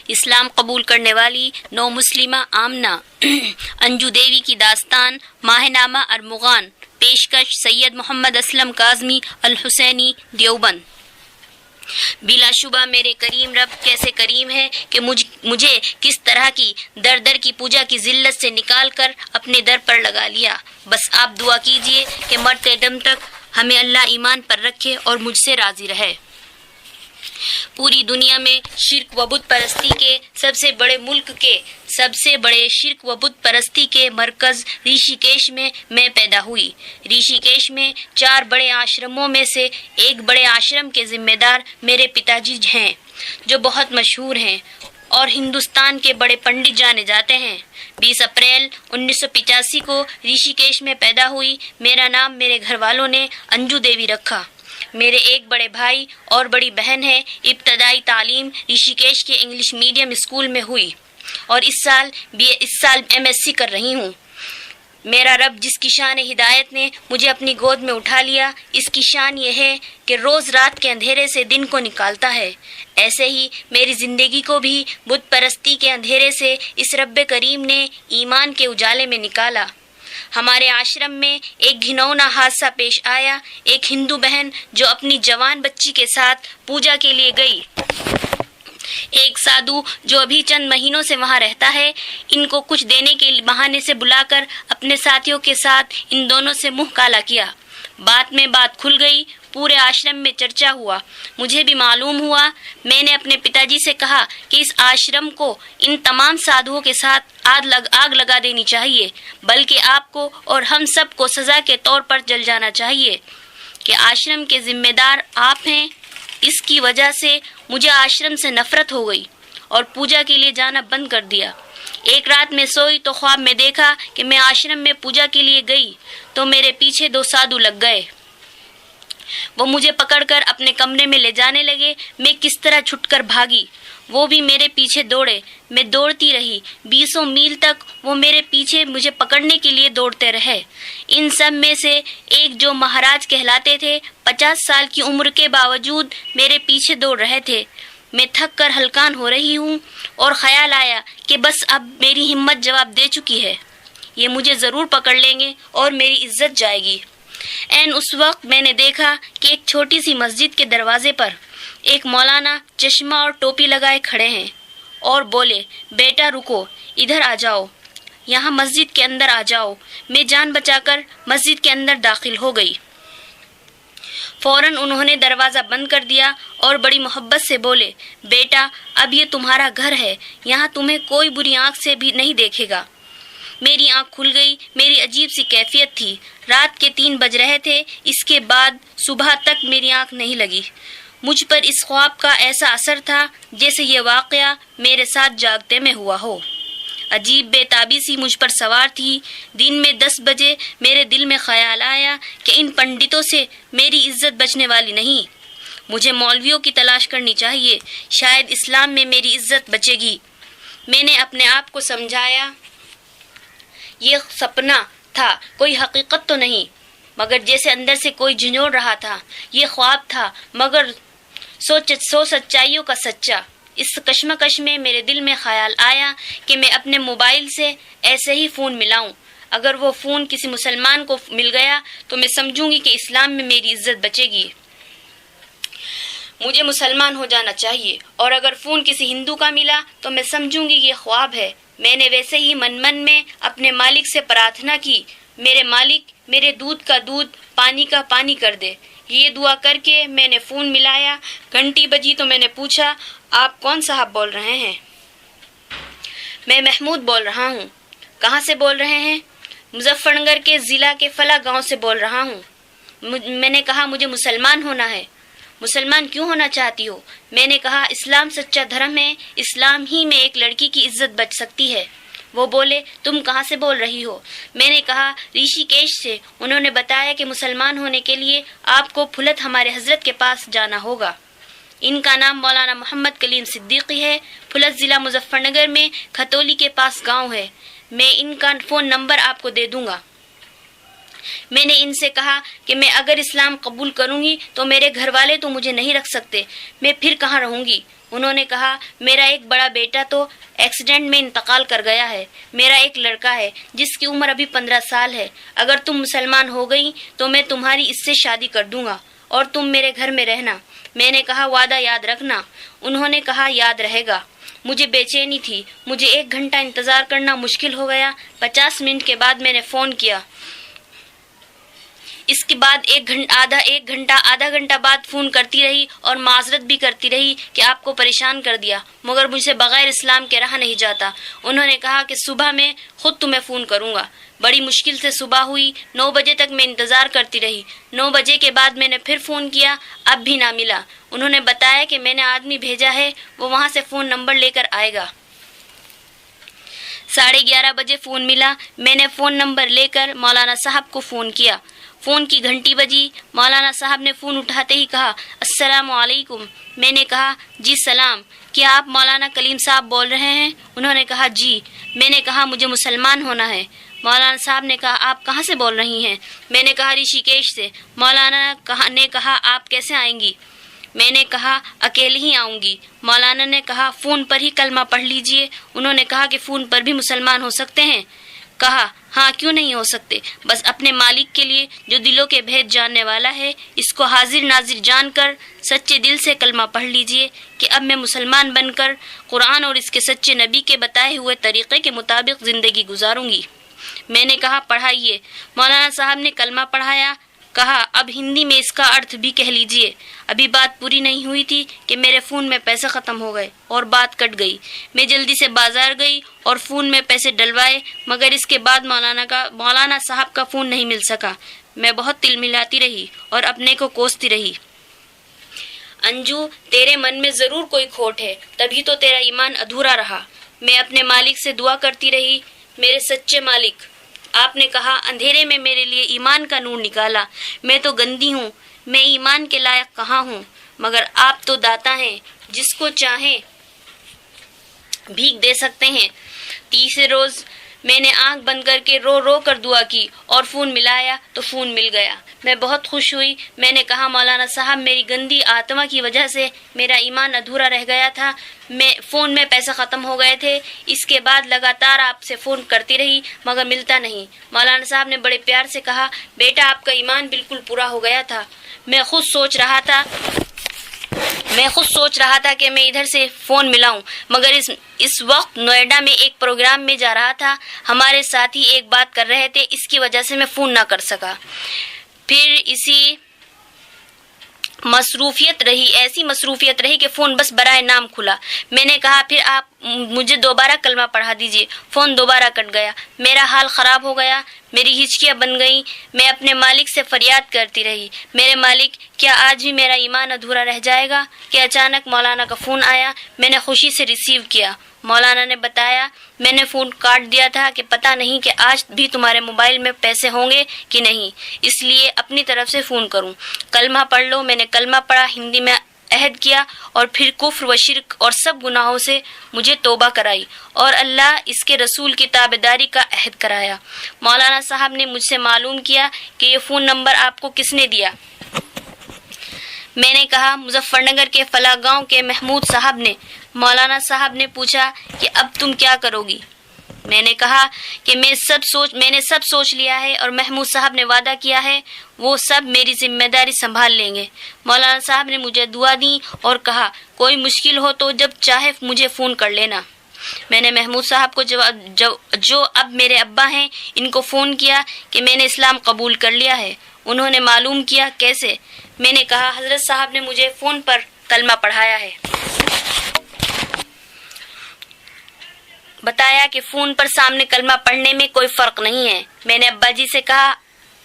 اسلام قبول کرنے والی نو مسلمہ آمنہ انجو دیوی کی داستان ماہ نامہ ارمغان، پیشکش سید محمد اسلم کاظمی الحسینی دیوبند۔ بلا شبہ میرے کریم رب کیسے کریم ہے کہ مجھے کس طرح کی در در کی پوجا کی ذلت سے نکال کر اپنے در پر لگا لیا۔ بس آپ دعا کیجئے کہ مرتے دم تک ہمیں اللہ ایمان پر رکھے اور مجھ سے راضی رہے۔ پوری دنیا میں شرک و بت پرستی کے سب سے بڑے ملک کے سب سے بڑے شرک و بت پرستی کے مرکز ریشی کیش میں پیدا ہوئی۔ ریشی کیش میں 4 بڑے آشرموں میں سے ایک بڑے آشرم کے ذمہ دار میرے پتا جی ہیں، جو بہت مشہور ہیں اور ہندوستان کے بڑے پنڈت جانے جاتے ہیں۔ 20 اپریل 1985 کو ریشی کیش میں پیدا ہوئی۔ میرا نام میرے گھر والوں نے انجو دیوی رکھا۔ میرے ایک بڑے بھائی اور بڑی بہن ہے۔ ابتدائی تعلیم ریشی کیش کے انگلش میڈیم اسکول میں ہوئی اور اس سال MSc کر رہی ہوں۔ میرا رب جس کی شان ہدایت نے مجھے اپنی گود میں اٹھا لیا، اس کی شان یہ ہے کہ روز رات کے اندھیرے سے دن کو نکالتا ہے۔ ایسے ہی میری زندگی کو بھی بت پرستی کے اندھیرے سے اس رب کریم نے ایمان کے اجالے میں نکالا۔ ہمارے آشرم میں ایک گھنونا حادثہ پیش آیا۔ ایک ہندو بہن جو اپنی جوان بچی کے ساتھ پوجا کے لیے گئی، ایک سادھو جو ابھی چند مہینوں سے وہاں رہتا ہے، ان کو کچھ دینے کے بہانے سے بلا کر اپنے ساتھیوں کے ساتھ ان دونوں سے منہ کالا کیا۔ بات میں بات کھل گئی، پورے آشرم میں چرچا ہوا، مجھے بھی معلوم ہوا۔ میں نے اپنے پتا جی سے کہا کہ اس آشرم کو ان تمام سادھوؤں کے ساتھ آگ لگا دینی چاہیے، بلکہ آپ کو اور ہم سب کو سزا کے طور پر جل جانا چاہیے کہ آشرم کے ذمہ دار آپ ہیں۔ اس کی وجہ سے مجھے آشرم سے نفرت ہو گئی اور پوجا کے لیے جانا بند کر دیا۔ ایک رات میں سوئی تو خواب میں دیکھا کہ میں آشرم میں پوجا کے لیے گئی تو میرے پیچھے 2 سادھو لگ گئے۔ وہ مجھے پکڑ کر اپنے کمرے میں لے جانے لگے۔ میں کس طرح چھٹ کر بھاگی، وہ بھی میرے پیچھے دوڑے۔ میں دوڑتی رہی، 20 میل تک وہ میرے پیچھے مجھے پکڑنے کے لیے دوڑتے رہے۔ ان سب میں سے ایک جو مہاراج کہلاتے تھے، 50 سال کی عمر کے باوجود میرے پیچھے دوڑ رہے تھے۔ میں تھک کر ہلکان ہو رہی ہوں اور خیال آیا کہ بس اب میری ہمت جواب دے چکی ہے، یہ مجھے ضرور پکڑ لیں گے اور میری عزت جائے گی۔ اس وقت میں نے دیکھا کہ ایک چھوٹی سی مسجد کے دروازے پر ایک مولانا چشمہ اور ٹوپی لگائے کھڑے ہیں اور بولے، بیٹا رکو، ادھر آ جاؤ، یہاں مسجد کے اندر آ جاؤ۔ میں جان بچا کر مسجد کے اندر داخل ہو گئی۔ فوراً انہوں نے دروازہ بند کر دیا اور بڑی محبت سے بولے، بیٹا اب یہ تمہارا گھر ہے، یہاں تمہیں کوئی بری آنکھ سے بھی نہیں دیکھے گا۔ میری آنکھ کھل گئی۔ میری عجیب سی کیفیت تھی۔ رات کے 3 بج رہے تھے۔ اس کے بعد صبح تک میری آنکھ نہیں لگی۔ مجھ پر اس خواب کا ایسا اثر تھا جیسے یہ واقعہ میرے ساتھ جاگتے میں ہوا ہو۔ عجیب بے تابی سی مجھ پر سوار تھی۔ دن میں 10 بجے میرے دل میں خیال آیا کہ ان پنڈتوں سے میری عزت بچنے والی نہیں، مجھے مولویوں کی تلاش کرنی چاہیے، شاید اسلام میں میری عزت بچے گی۔ میں نے اپنے آپ کو سمجھایا یہ سپنا تھا، کوئی حقیقت تو نہیں، مگر جیسے اندر سے کوئی جھنجھوڑ رہا تھا۔ یہ خواب تھا مگر سو سچائیوں کا سچا۔ اس کشمکش میں میرے دل میں خیال آیا کہ میں اپنے موبائل سے ایسے ہی فون ملاؤں۔ اگر وہ فون کسی مسلمان کو مل گیا تو میں سمجھوں گی کہ اسلام میں میری عزت بچے گی، مجھے مسلمان ہو جانا چاہیے، اور اگر فون کسی ہندو کا ملا تو میں سمجھوں گی یہ خواب ہے۔ میں نے ویسے ہی من میں اپنے مالک سے پرارتھنا کی، میرے مالک میرے دودھ کا دودھ، پانی کا پانی کر دے۔ یہ دعا کر کے میں نے فون ملایا۔ گھنٹی بجی تو میں نے پوچھا، آپ کون صاحب بول رہے ہیں؟ میں محمود بول رہا ہوں۔ کہاں سے بول رہے ہیں؟ مظفر نگر کے ضلع کے فلاں گاؤں سے بول رہا ہوں۔ میں نے کہا مجھے مسلمان ہونا ہے۔ مسلمان کیوں ہونا چاہتی ہو؟ میں نے کہا اسلام سچا دھرم ہے، اسلام ہی میں ایک لڑکی کی عزت بچ سکتی ہے۔ وہ بولے تم کہاں سے بول رہی ہو؟ میں نے کہا ریشی کیش سے۔ انہوں نے بتایا کہ مسلمان ہونے کے لیے آپ کو پھلت ہمارے حضرت کے پاس جانا ہوگا۔ ان کا نام مولانا محمد کلیم صدیقی ہے۔ پھلت ضلع مظفر نگر میں کھتولی کے پاس گاؤں ہے۔ میں ان کا فون نمبر آپ کو دے دوں گا۔ میں نے ان سے کہا کہ میں اگر اسلام قبول کروں گی تو میرے گھر والے تو مجھے نہیں رکھ سکتے، میں پھر کہاں رہوں گی؟ انہوں نے کہا میرا ایک بڑا بیٹا تو ایکسیڈنٹ میں انتقال کر گیا ہے، میرا ایک لڑکا ہے جس کی عمر ابھی 15 سال ہے، اگر تم مسلمان ہو گئی تو میں تمہاری اس سے شادی کر دوں گا اور تم میرے گھر میں رہنا۔ میں نے کہا وعدہ یاد رکھنا؟ انہوں نے کہا یاد رہے گا۔ مجھے بے چینی تھی، مجھے 1 گھنٹہ انتظار کرنا مشکل ہو گیا۔ 50 منٹ کے بعد میں نے فون کیا، اس کے بعد آدھا گھنٹہ بعد فون کرتی رہی اور معذرت بھی کرتی رہی کہ آپ کو پریشان کر دیا، مگر مجھے بغیر اسلام کے رہا نہیں جاتا۔ انہوں نے کہا کہ صبح میں خود تمہیں فون کروں گا۔ بڑی مشکل سے صبح ہوئی، 9 بجے تک میں انتظار کرتی رہی۔ 9 بجے کے بعد میں نے پھر فون کیا، اب بھی نہ ملا۔ انہوں نے بتایا کہ میں نے آدمی بھیجا ہے، وہ وہاں سے فون نمبر لے کر آئے گا۔ 11:30 بجے فون ملا، میں نے فون نمبر لے کر مولانا صاحب کو فون کیا۔ فون کی گھنٹی بجی، مولانا صاحب نے فون اٹھاتے ہی کہا السلام علیکم۔ میں نے کہا جی سلام، کیا آپ مولانا کلیم صاحب بول رہے ہیں؟ انہوں نے کہا جی۔ میں نے کہا مجھے مسلمان ہونا ہے۔ مولانا صاحب نے کہا آپ کہاں سے بول رہی ہیں؟ میں نے کہا رشی کیش سے۔ مولانا نے کہا آپ کیسے آئیں گی؟ میں نے کہا اکیلے ہی آؤں گی۔ مولانا نے کہا فون پر ہی کلمہ پڑھ لیجئے۔ انہوں نے کہا کہ فون پر بھی مسلمان ہو سکتے ہیں؟ کہا ہاں کیوں نہیں ہو سکتے، بس اپنے مالک کے لیے جو دلوں کے بھید جاننے والا ہے، اس کو حاضر ناظر جان کر سچے دل سے کلمہ پڑھ لیجئے کہ اب میں مسلمان بن کر قرآن اور اس کے سچے نبی کے بتائے ہوئے طریقے کے مطابق زندگی گزاروں گی۔ میں نے کہا پڑھائیے۔ مولانا صاحب نے کلمہ پڑھایا۔ کہا اب ہندی میں اس کا ارتھ بھی کہہ لیجئے۔ ابھی بات پوری نہیں ہوئی تھی کہ میرے فون میں پیسے ختم ہو گئے اور بات کٹ گئی۔ میں جلدی سے بازار گئی اور فون میں پیسے ڈلوائے، مگر اس کے بعد مولانا صاحب کا فون نہیں مل سکا۔ میں بہت تل ملاتی رہی اور اپنے کو کوستی رہی۔ انجو، تیرے من میں ضرور کوئی کھوٹ ہے، تبھی تو تیرا ایمان ادھورا رہا۔ میں اپنے مالک سے دعا کرتی رہی، میرے سچے مالک، آپ نے کہا اندھیرے میں میرے لیے ایمان کا نور نکالا۔ میں تو گندی ہوں، میں ایمان کے لائق کہاں ہوں، مگر آپ تو داتا ہیں، جس کو چاہیں بھیک دے سکتے ہیں۔ تیسرے روز میں نے آنکھ بند کر کے رو رو کر دعا کی اور فون ملایا تو فون مل گیا۔ میں بہت خوش ہوئی۔ میں نے کہا مولانا صاحب، میری گندی آتما کی وجہ سے میرا ایمان ادھورا رہ گیا تھا، فون میں پیسے ختم ہو گئے تھے۔ اس کے بعد لگاتار آپ سے فون کرتی رہی مگر ملتا نہیں۔ مولانا صاحب نے بڑے پیار سے کہا بیٹا آپ کا ایمان بالکل پورا ہو گیا تھا۔ میں خود سوچ رہا تھا کہ میں ادھر سے فون ملاؤں، مگر اس وقت نوئیڈا میں ایک پروگرام میں جا رہا تھا، ہمارے ساتھی ایک بات کر رہے تھے، اس کی وجہ سے میں فون نہ کر سکا۔ پھر ایسی مصروفیت رہی کہ فون بس برائے نام کھلا۔ میں نے کہا پھر آپ مجھے دوبارہ کلمہ پڑھا دیجئے۔ فون دوبارہ کٹ گیا۔ میرا حال خراب ہو گیا، میری ہچکیاں بن گئیں۔ میں اپنے مالک سے فریاد کرتی رہی، میرے مالک کیا آج بھی میرا ایمان ادھورا رہ جائے گا؟ کہ اچانک مولانا کا فون آیا۔ میں نے خوشی سے ریسیو کیا۔ مولانا نے بتایا میں نے فون کاٹ دیا تھا کہ پتہ نہیں کہ آج بھی تمہارے موبائل میں پیسے ہوں گے کہ نہیں، اس لیے اپنی طرف سے فون کروں۔ کلمہ پڑھ لو۔ میں نے کلمہ پڑھا، ہندی میں عہد کیا اور پھر کفر و شرک اور سب گناہوں سے مجھے توبہ کرائی اور اللہ اس کے رسول کی تابعداری کا عہد کرایا۔ مولانا صاحب نے مجھ سے معلوم کیا کہ یہ فون نمبر آپ کو کس نے دیا؟ میں نے کہا مظفر نگر کے فلاں گاؤں کے محمود صاحب نے۔ مولانا صاحب نے پوچھا کہ اب تم کیا کرو گی؟ میں نے کہا کہ میں نے سب سوچ لیا ہے اور محمود صاحب نے وعدہ کیا ہے وہ سب میری ذمہ داری سنبھال لیں گے۔ مولانا صاحب نے مجھے دعا دی اور کہا کوئی مشکل ہو تو جب چاہے مجھے فون کر لینا۔ میں نے محمود صاحب کو جو اب میرے ابا ہیں ان کو فون کیا کہ میں نے اسلام قبول کر لیا ہے۔ انہوں نے معلوم کیا کیسے؟ میں نے کہا حضرت صاحب نے مجھے فون پر کلمہ پڑھایا ہے، بتایا کہ فون پر سامنے کلمہ پڑھنے میں کوئی فرق نہیں ہے۔ میں نے ابا جی سے کہا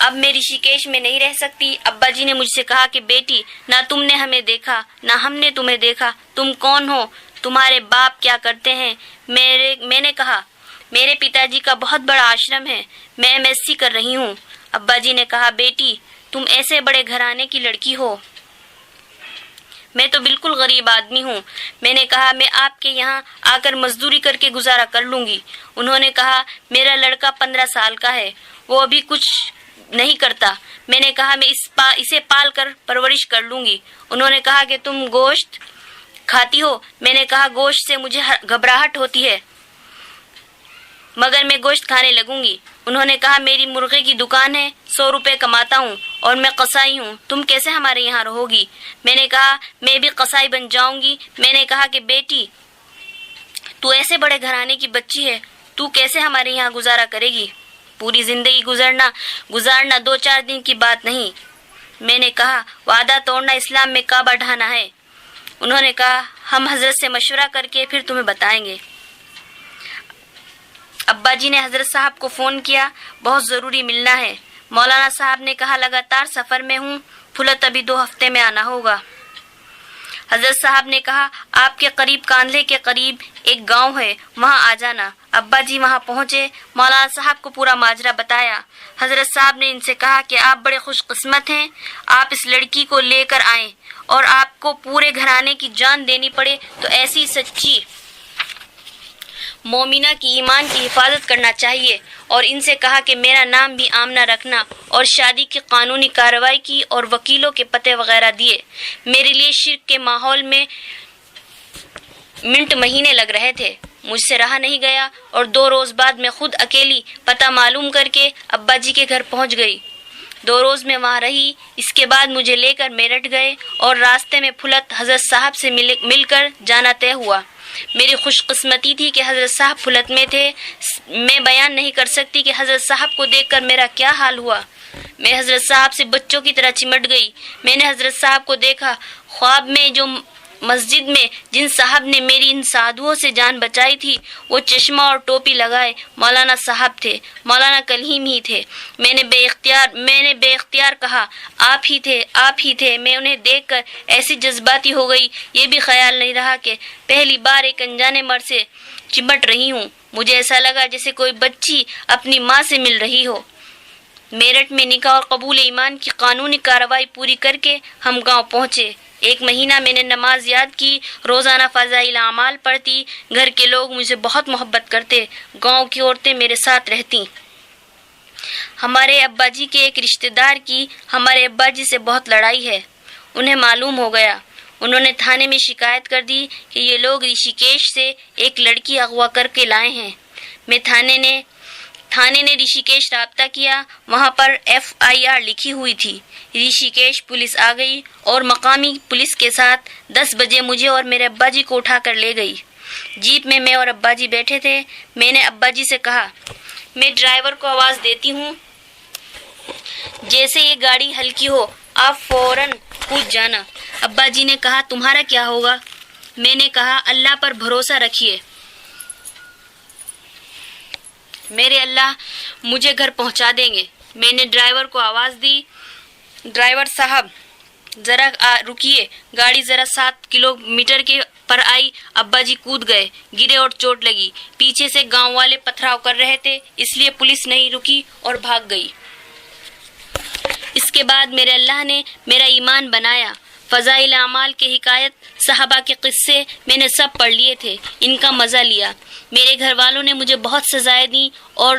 اب میں رشی کیش میں نہیں رہ سکتی۔ ابا جی نے مجھ سے کہا کہ بیٹی نہ تم نے ہمیں دیکھا نہ ہم نے تمہیں دیکھا، تم کون ہو، تمہارے باپ کیا کرتے ہیں؟ میں نے کہا میرے پتا جی کا بہت بڑا آشرم ہے، میں MSc کر رہی ہوں۔ ابا جی نے کہا بیٹی تم ایسے بڑے گھرانے کی لڑکی ہو، میں تو بالکل غریب آدمی ہوں۔ میں نے کہا میں آپ کے یہاں آ کر مزدوری کر کے گزارا کر لوں گی۔ انہوں نے کہا میرا لڑکا 15 سال کا ہے، وہ ابھی کچھ نہیں کرتا. میں نے کہا میں اسے پال کر پرورش کر لوں گی. انہوں نے کہا کہ تم گوشت کھاتی ہو. میں نے کہا گوشت سے مجھے گھبراہٹ ہوتی ہے مگر میں گوشت کھانے لگوں گی. انہوں نے کہا میری مرغے کی دکان ہے, 100 روپے کماتا ہوں اور میں قصائی ہوں, تم کیسے ہمارے یہاں رہو گی؟ میں نے کہا میں بھی قصائی بن جاؤں گی. میں نے کہا کہ بیٹی تو ایسے بڑے گھرانے کی بچی ہے, تو کیسے ہمارے یہاں گزارا کرے گی؟ پوری زندگی گزارنا 2-4 دن کی بات نہیں. میں نے کہا وعدہ توڑنا اسلام میں کعبہ ڈھانا ہے. انہوں نے کہا ہم حضرت سے مشورہ کر کے پھر تمہیں بتائیں گے. ابا جی نے حضرت صاحب کو فون کیا, بہت ضروری ملنا ہے. مولانا صاحب نے کہا لگاتار سفر میں ہوں, پھلت ابھی 2 ہفتے میں آنا ہوگا. حضرت صاحب نے کہا آپ کے قریب کاندھلے کے قریب ایک گاؤں ہے, وہاں آ جانا. ابا جی وہاں پہنچے, مولانا صاحب کو پورا ماجرا بتایا. حضرت صاحب نے ان سے کہا کہ آپ بڑے خوش قسمت ہیں, آپ اس لڑکی کو لے کر آئیں اور آپ کو پورے گھرانے کی جان دینی پڑے تو ایسی سچی مومنہ کی ایمان کی حفاظت کرنا چاہیے. اور ان سے کہا کہ میرا نام بھی آمنہ رکھنا, اور شادی کی قانونی کارروائی کی اور وکیلوں کے پتے وغیرہ دیے. میرے لیے شرک کے ماحول میں منٹ مہینے لگ رہے تھے, مجھ سے رہا نہیں گیا اور 2 روز بعد میں خود اکیلی پتہ معلوم کر کے ابا جی کے گھر پہنچ گئی. 2 روز میں وہاں رہی. اس کے بعد مجھے لے کر میرٹھ گئے اور راستے میں پھلت حضرت صاحب سے مل کر جانا طے ہوا. میری خوش قسمتی تھی کہ حضرت صاحب پھلت میں تھے. میں بیان نہیں کر سکتی کہ حضرت صاحب کو دیکھ کر میرا کیا حال ہوا. میں حضرت صاحب سے بچوں کی طرح چمٹ گئی. میں نے حضرت صاحب کو دیکھا خواب میں. جو مسجد میں جن صاحب نے میری ان سادھوؤں سے جان بچائی تھی وہ چشمہ اور ٹوپی لگائے مولانا صاحب تھے, مولانا کلیم ہی تھے. میں نے بے اختیار کہا آپ ہی تھے. میں انہیں دیکھ کر ایسی جذباتی ہو گئی, یہ بھی خیال نہیں رہا کہ پہلی بار ایک انجانے مرد سے چمٹ رہی ہوں. مجھے ایسا لگا جیسے کوئی بچی اپنی ماں سے مل رہی ہو. میرٹھ میں نکاح اور قبول ایمان کی قانونی کارروائی پوری کر کے ہم گاؤں پہنچے. 1 مہینہ میں نے نماز یاد کی, روزانہ فضائل اعمال پڑھتی. گھر کے لوگ مجھے بہت محبت کرتے. گاؤں کی عورتیں میرے ساتھ رہتی. ہمارے ابا جی کے ایک رشتہ دار کی ہمارے ابا جی سے بہت لڑائی ہے. انہیں معلوم ہو گیا. انہوں نے تھانے میں شکایت کر دی کہ یہ لوگ رشی کیش سے ایک لڑکی اغوا کر کے لائے ہیں. تھانے نے رشی کیش رابطہ کیا. وہاں پر FIR لکھی ہوئی تھی. رشی کیش پولیس آ گئی اور مقامی پولیس کے ساتھ 10 بجے مجھے اور میرے ابا جی کو اٹھا کر لے گئی. جیپ میں میں اور ابا جی بیٹھے تھے. میں نے ابا جی سے کہا میں ڈرائیور کو آواز دیتی ہوں, جیسے یہ گاڑی ہلکی ہو آپ فوراً کود جانا. ابا جی نے کہا تمہارا کیا ہوگا؟ میں نے کہا اللہ پر بھروسہ رکھیے, میرے اللہ مجھے گھر پہنچا دیں گے. میں نے ڈرائیور کو آواز دی ڈرائیور صاحب ذرا رکیے. گاڑی ذرا 7 کلومیٹر کے پر آئی. ابا جی کود گئے, گرے اور چوٹ لگی. پیچھے سے گاؤں والے پتھراؤ کر رہے تھے, اس لیے پولیس نہیں رکی اور بھاگ گئی. اس کے بعد میرے اللہ نے میرا ایمان بنایا. فضائل اعمال کے حکایت صحابہ کے قصے میں نے سب پڑھ لیے تھے. ان کا مزہ لیا. میرے گھر والوں نے مجھے بہت سزائیں دیں اور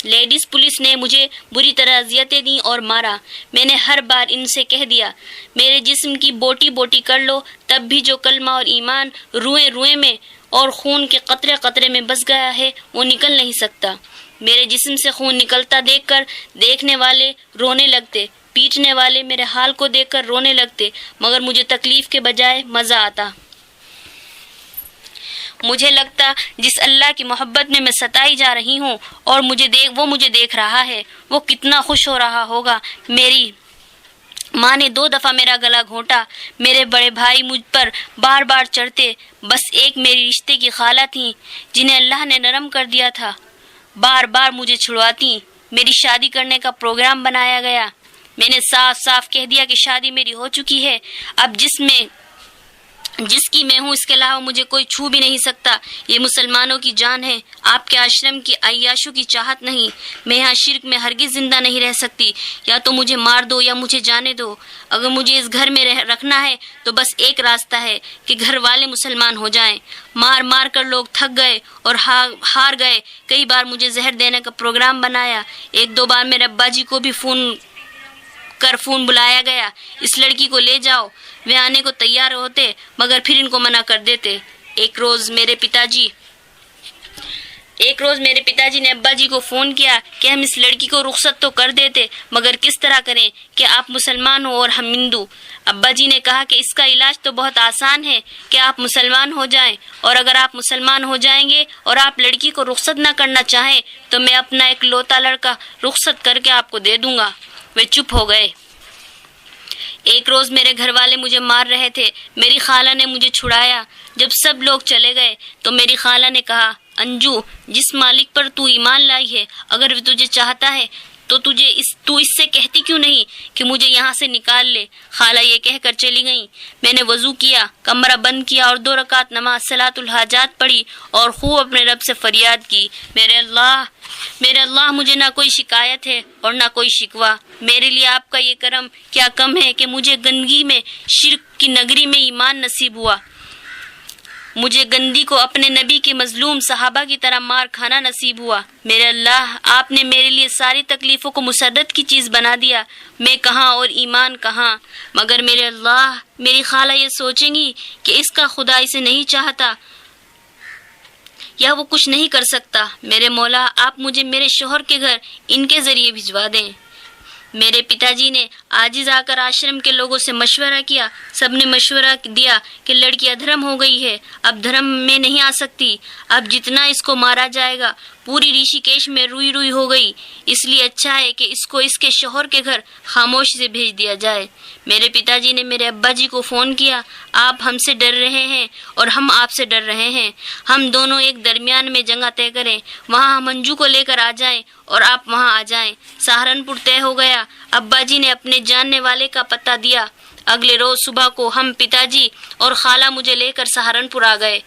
لیڈیز پولیس نے مجھے بری طرح اذیتیں دیں اور مارا. میں نے ہر بار ان سے کہہ دیا میرے جسم کی بوٹی بوٹی کر لو, تب بھی جو کلمہ اور ایمان روئے روئے میں اور خون کے قطرے قطرے میں بس گیا ہے وہ نکل نہیں سکتا. میرے جسم سے خون نکلتا دیکھ کر دیکھنے والے رونے لگتے, پیٹنے والے میرے حال کو دیکھ کر رونے لگتے, مگر مجھے تکلیف کے بجائے مزہ آتا. مجھے لگتا جس اللہ کی محبت میں ستائی جا رہی ہوں اور وہ مجھے دیکھ رہا ہے, وہ کتنا خوش ہو رہا ہوگا. میری ماں نے 2 دفعہ میرا گلا گھونٹا. میرے بڑے بھائی مجھ پر بار بار چڑھتے. بس ایک میری رشتے کی خالہ تھیں جنہیں اللہ نے نرم کر دیا تھا, بار بار مجھے چھڑواتی. میری شادی کرنے کا پروگرام بنایا گیا. میں نے صاف صاف کہہ دیا کہ شادی میری ہو چکی ہے. اب جس میں جس کی میں ہوں اس کے علاوہ مجھے کوئی چھو بھی نہیں سکتا. یہ مسلمانوں کی جان ہے, آپ کے آشرم کی عیاشوں کی چاہت نہیں. میں یہاں شرک میں ہرگز زندہ نہیں رہ سکتی. یا تو مجھے مار دو یا مجھے جانے دو. اگر مجھے اس گھر میں رکھنا ہے تو بس ایک راستہ ہے کہ گھر والے مسلمان ہو جائیں. مار مار کر لوگ تھک گئے اور ہار گئے. کئی بار مجھے زہر دینے کا پروگرام بنایا. ایک دو بار میرے ابا جی کو بھی فون بلایا گیا, اس لڑکی کو لے جاؤ. وہ آنے کو تیار ہوتے مگر پھر ان کو منع کر دیتے. ایک روز میرے پتا جی نے ابا جی کو فون کیا کہ ہم اس لڑکی کو رخصت تو کر دیتے مگر کس طرح کریں کہ آپ مسلمان ہو اور ہم ہندو. ابا جی نے کہا کہ اس کا علاج تو بہت آسان ہے کہ آپ مسلمان ہو جائیں, اور اگر آپ مسلمان ہو جائیں گے اور آپ لڑکی کو رخصت نہ کرنا چاہیں تو میں اپنا ایک لوتا لڑکا رخصت کر کے آپ کو دے دوں گا. وہ چپ ہو گئے. ایک روز میرے گھر والے مجھے مار رہے تھے. میری خالہ نے مجھے چھڑایا. جب سب لوگ چلے گئے تو میری خالہ نے کہا, انجو, جس مالک پر تو ایمان لائی ہے اگر وہ تجھے چاہتا ہے تو تو اس سے کہتی کیوں نہیں کہ مجھے یہاں سے نکال لے. خالہ یہ کہہ کر چلی گئیں. میں نے وضو کیا, کمرہ بند کیا اور 2 رکعت نماز صلاۃ الحاجات پڑھی اور خوب اپنے رب سے فریاد کی, میرے اللہ مجھے نہ کوئی شکایت ہے اور نہ کوئی شکوہ. میرے لیے آپ کا یہ کرم کیا کم ہے کہ مجھے گندگی میں شرک کی نگری میں ایمان نصیب ہوا. مجھے گندی کو اپنے نبی کے مظلوم صحابہ کی طرح مار کھانا نصیب ہوا. میرے اللہ, آپ نے میرے لیے ساری تکلیفوں کو مسرت کی چیز بنا دیا. میں کہاں اور ایمان کہاں. مگر میرے اللہ, میری خالہ یہ سوچیں گی کہ اس کا خدا اسے نہیں چاہتا یا وہ کچھ نہیں کر سکتا. میرے مولا, آپ مجھے میرے شوہر کے گھر ان کے ذریعے بھجوا دیں. میرے پتا جی نے عاجز آ کر آشرم کے لوگوں سے مشورہ کیا. سب نے مشورہ دیا کہ لڑکی ادھرم ہو گئی ہے, اب دھرم میں نہیں آ سکتی. اب جتنا اس کو مارا جائے گا پوری ریشی کیش میں روئی روئی ہو گئی, اس لیے اچھا ہے کہ اس کو اس کے شوہر کے گھر خاموشی سے بھیج دیا جائے. میرے پتا جی نے میرے ابا جی کو فون کیا, آپ ہم سے ڈر رہے ہیں اور ہم آپ سے ڈر رہے ہیں. ہم دونوں ایک درمیان میں جگہ طے کریں, وہاں ہم انجو کو لے کر آ جائیں اور آپ وہاں آ جائیں. سہارنپور طے ہو گیا. ابا جی نے اپنے جاننے والے کا پتہ دیا. اگلے روز صبح کو ہم پتا جی اور خالہ مجھے لے کر سہارنپور آ گئے.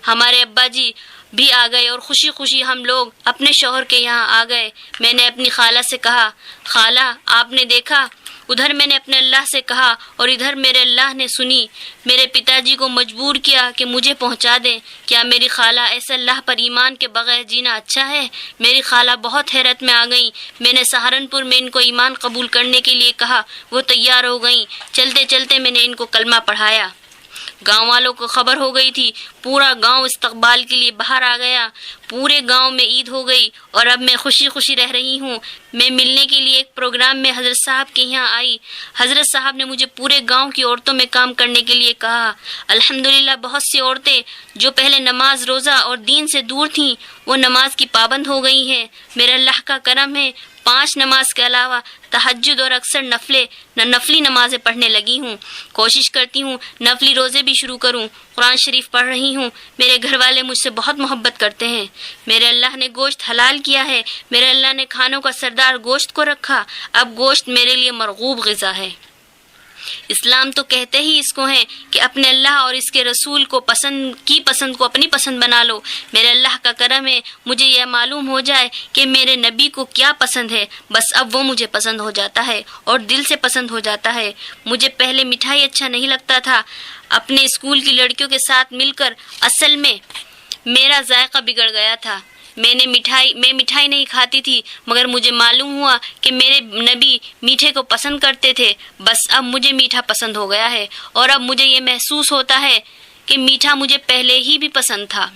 ہمارے ابا جی بھی آ گئے اور خوشی خوشی ہم لوگ اپنے شوہر کے یہاں آ گئے. میں نے اپنی خالہ سے کہا, خالہ آپ نے دیکھا, ادھر میں نے اپنے اللہ سے کہا اور ادھر میرے اللہ نے سنی. میرے پتا جی کو مجبور کیا کہ مجھے پہنچا دیں. کیا میری خالہ ایسے اللہ پر ایمان کے بغیر جینا اچھا ہے؟ میری خالہ بہت حیرت میں آ گئیں. میں نے سہارنپور میں ان کو ایمان قبول کرنے کے لیے کہا, وہ تیار ہو گئیں. چلتے چلتے میں نے ان کو کلمہ پڑھایا. گاؤں والوں کو خبر ہو گئی تھی. پورا گاؤں استقبال کے لیے باہر آ گیا. پورے گاؤں میں عید ہو گئی اور اب میں خوشی خوشی رہ رہی ہوں. میں ملنے کے لیے ایک پروگرام میں حضرت صاحب کے یہاں آئی. حضرت صاحب نے مجھے پورے گاؤں کی عورتوں میں کام کرنے کے لیے کہا. الحمدللہ بہت سی عورتیں جو پہلے نماز روزہ اور دین سے دور تھیں وہ نماز کی پابند ہو گئی ہیں. میرے اللہ کا کرم ہے, 5 نماز کے علاوہ تہجد اور اکثر نفلی نمازیں پڑھنے لگی ہوں. کوشش کرتی ہوں نفلی روزے بھی شروع کروں. قرآن شریف پڑھ رہی ہوں. میرے گھر والے مجھ سے بہت محبت کرتے ہیں. میرے اللہ نے گوشت حلال کیا ہے. میرے اللہ نے کھانوں کا سردار گوشت کو رکھا. اب گوشت میرے لیے مرغوب غذا ہے. اسلام تو کہتے ہی اس کو ہے کہ اپنے اللہ اور اس کے رسول کو پسند کو اپنی پسند بنا لو. میرے اللہ کا کرم ہے مجھے یہ معلوم ہو جائے کہ میرے نبی کو کیا پسند ہے, بس اب وہ مجھے پسند ہو جاتا ہے اور دل سے پسند ہو جاتا ہے. مجھے پہلے مٹھائی اچھا نہیں لگتا تھا. اپنے اسکول کی لڑکیوں کے ساتھ مل کر اصل میں میرا ذائقہ بگڑ گیا تھا. میں مٹھائی نہیں کھاتی تھی مگر مجھے معلوم ہوا کہ میرے نبی میٹھے کو پسند کرتے تھے. بس اب مجھے میٹھا پسند ہو گیا ہے اور اب مجھے یہ محسوس ہوتا ہے کہ میٹھا مجھے پہلے ہی بھی پسند تھا.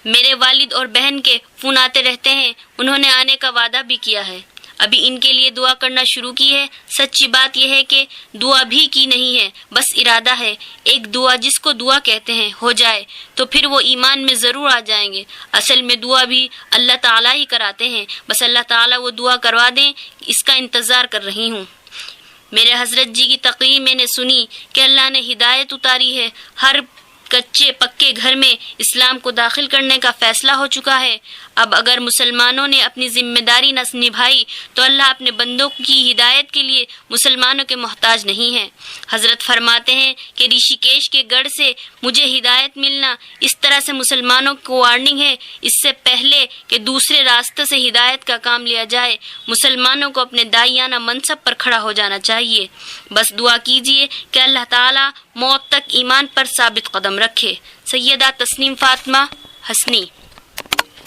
میرے والد اور بہن کے فون آتے رہتے ہیں. انہوں نے آنے کا وعدہ بھی کیا ہے. ابھی ان کے لیے دعا کرنا شروع کی ہے. سچی بات یہ ہے کہ دعا بھی کی نہیں ہے, بس ارادہ ہے. ایک دعا جس کو دعا کہتے ہیں ہو جائے تو پھر وہ ایمان میں ضرور آ جائیں گے. اصل میں دعا بھی اللہ تعالیٰ ہی کراتے ہیں, بس اللہ تعالیٰ وہ دعا کروا دیں, اس کا انتظار کر رہی ہوں. میرے حضرت جی کی تقریر میں نے سنی کہ اللہ نے ہدایت اتاری ہے. ہر کچے پکے گھر میں اسلام کو داخل کرنے کا فیصلہ ہو چکا ہے. اب اگر مسلمانوں نے اپنی ذمہ داری نہ نبھائی تو اللہ اپنے بندوں کی ہدایت کے لیے مسلمانوں کے محتاج نہیں ہے۔ حضرت فرماتے ہیں کہ رشی کیش کے گڑھ سے مجھے ہدایت ملنا اس طرح سے مسلمانوں کو وارننگ ہے، اس سے پہلے کہ دوسرے راستے سے ہدایت کا کام لیا جائے مسلمانوں کو اپنے داعیانہ منصب پر کھڑا ہو جانا چاہیے۔ بس دعا کیجیے کہ اللہ تعالیٰ موت تک ایمان پر ثابت قدم رکھے۔ سیدہ تسنیم فاطمہ حسنی۔